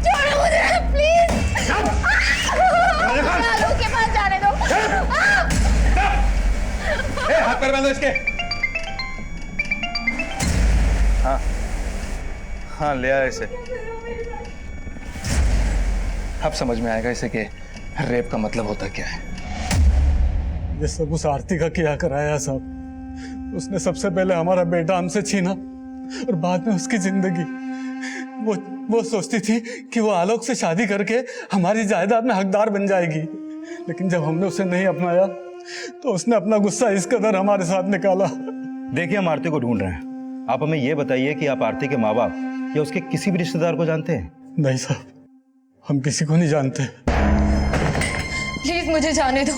छोड़ो मुझे प्लीज। आलोक के पास जाने दो। हाथ पैर बांधो इसके। हाँ हाँ, ले आया इसे। अब समझ में आएगा इसे कि रेप का मतलब होता क्या है। ये सब उस आरती का किया कराया साहब। उसने सबसे पहले हमारा बेटा हमसे छीना और बाद में उसकी जिंदगी। वो सोचती थी कि वो आलोक से शादी करके हमारी जायदाद में हकदार बन जाएगी, लेकिन जब हमने उसे नहीं अपनाया तो उसने अपना गुस्सा इस कदर हमारे साथ निकाला। देखिए, हम आरती को ढूंढ रहे हैं। आप हमें यह बताइए कि आप आरती के माँ बाप या उसके किसी भी रिश्तेदार को जानते हैं? नहीं साहब, हम किसी को नहीं जानते। प्लीज मुझे जाने दो,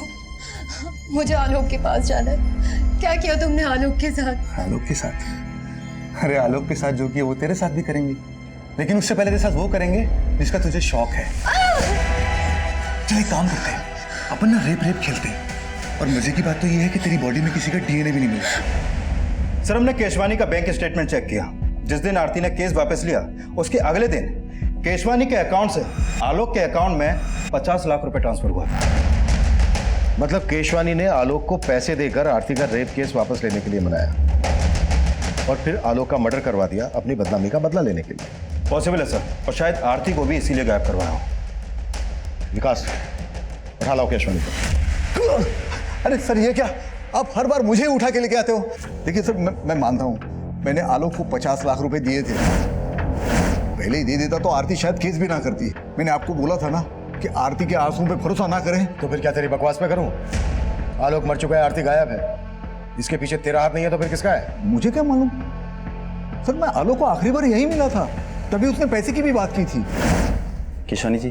मुझे आलोक के पास जाना है। क्या किया तुमने आलोक के साथ? आलोक के साथ? अरे आलोक के साथ जो किया वो तेरे साथ भी करेंगे, लेकिन उससे पहले तेरे साथ वो करेंगे जिसका तुझे शौक है। चल एक काम करते हैं, अपन ना रेप खेलते हैं। और मजे की बात तो ये है कि तेरी बॉडी में किसी का डीएनए भी नहीं मिला। सर, हमने केशवानी का बैंक स्टेटमेंट चेक किया। जिस दिन आरती ने केस वापस लिया उसके अगले दिन केशवानी के अकाउंट से आलोक के अकाउंट में 50 लाख रुपए ट्रांसफर हुआ था। मतलब केशवानी ने आलोक को पैसे देकर आरती का रेप केस वापस लेने के लिए मनाया और फिर आलोक का मर्डर करवा दिया अपनी बदनामी का बदला लेने के लिए। पॉसिबल है सर, और शायद आरती को भी इसीलिए गायब करवाया हो। विकास, उठा लाओ केशवानी को। अरे सर, ये क्या आप हर बार मुझे उठा के लेके आते हो? देखिए सर, मैं मानता हूँ मैंने आलोक को 50 लाख रुपए दिए थे। पहले ही दे देता तो आरती शायद केस भी ना करती। मैंने आपको बोला था ना कि आरती के आंसुओं पे भरोसा ना करें। तो फिर क्या तेरी बकवास पे करूं? आलोक मर चुका है, आरती गायब है। इसके पीछे तेरा हाथ नहीं है तो फिर किसका है? मुझे क्या मालूम सर, मैं आलोक को आखिरी बार यही मिला था, तभी उसने पैसे की भी बात की थी। केशवानी जी,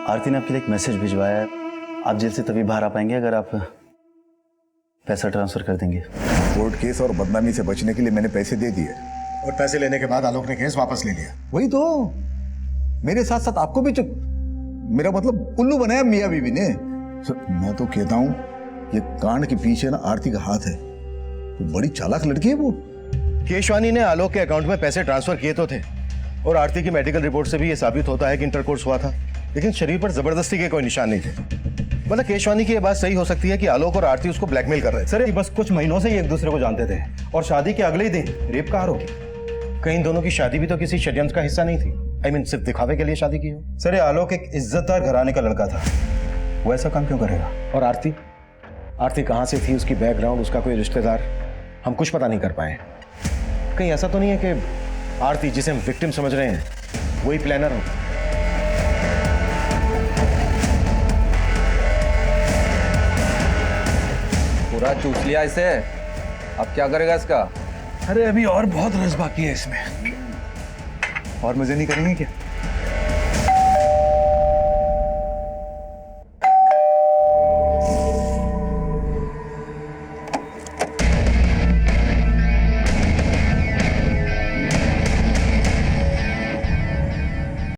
आरती ने आपके लिए एक मैसेज भिजवाया है। आप जेल से तभी बाहर आ पाएंगे अगर आप पैसा ट्रांसफर कर देंगे। कोर्ट केस और बदनामी से बचने के लिए मैंने पैसे दे दिए, और पैसे लेने के बाद आलोक ने केस वापस ले लिया। वही तो, मेरे साथ साथ आपको भी मेरा मतलब उल्लू बनाया मियां बीवी ने। सर, मैं तो कहता हूँ ये कांड के पीछे ना आरती का हाथ है। तो बड़ी चालाक लड़की है वो। केशवानी ने आलोक के अकाउंट में पैसे ट्रांसफर किए तो थे, और आरती की मेडिकल रिपोर्ट से भी ये साबित होता है कि इंटरकोर्स हुआ था, लेकिन शरीर पर जबरदस्ती के कोई निशान नहीं थे। मतलब केशवानी की ये बात सही हो सकती है कि आलोक और आरती उसको ब्लैकमेल कर रहे थे। सर, ये बस कुछ महीनों से ही एक दूसरे को जानते थे और शादी के अगले ही दिन रेप का आरोप। कहीं इन दोनों की शादी भी तो किसी षड्यंत्र का हिस्सा नहीं थी। I mean, सिर्फ दिखावे के लिए शादी की हो। सर, ये आलोक एक इज्जतदार घराने का लड़का था, वो ऐसा काम क्यों करेगा? और आरती कहाँ से थी, उसकी बैकग्राउंड, उसका कोई रिश्तेदार, हम कुछ पता नहीं कर पाए। कहीं ऐसा तो नहीं है कि आरती, जिसे हम विक्टिम समझ रहे हैं, वही प्लानर हो? पूरा चूस लिया इसे, अब क्या करेगा इसका? अरे अभी और बहुत रस बाकी है इसमें। और मजे नहीं करेंगे क्या?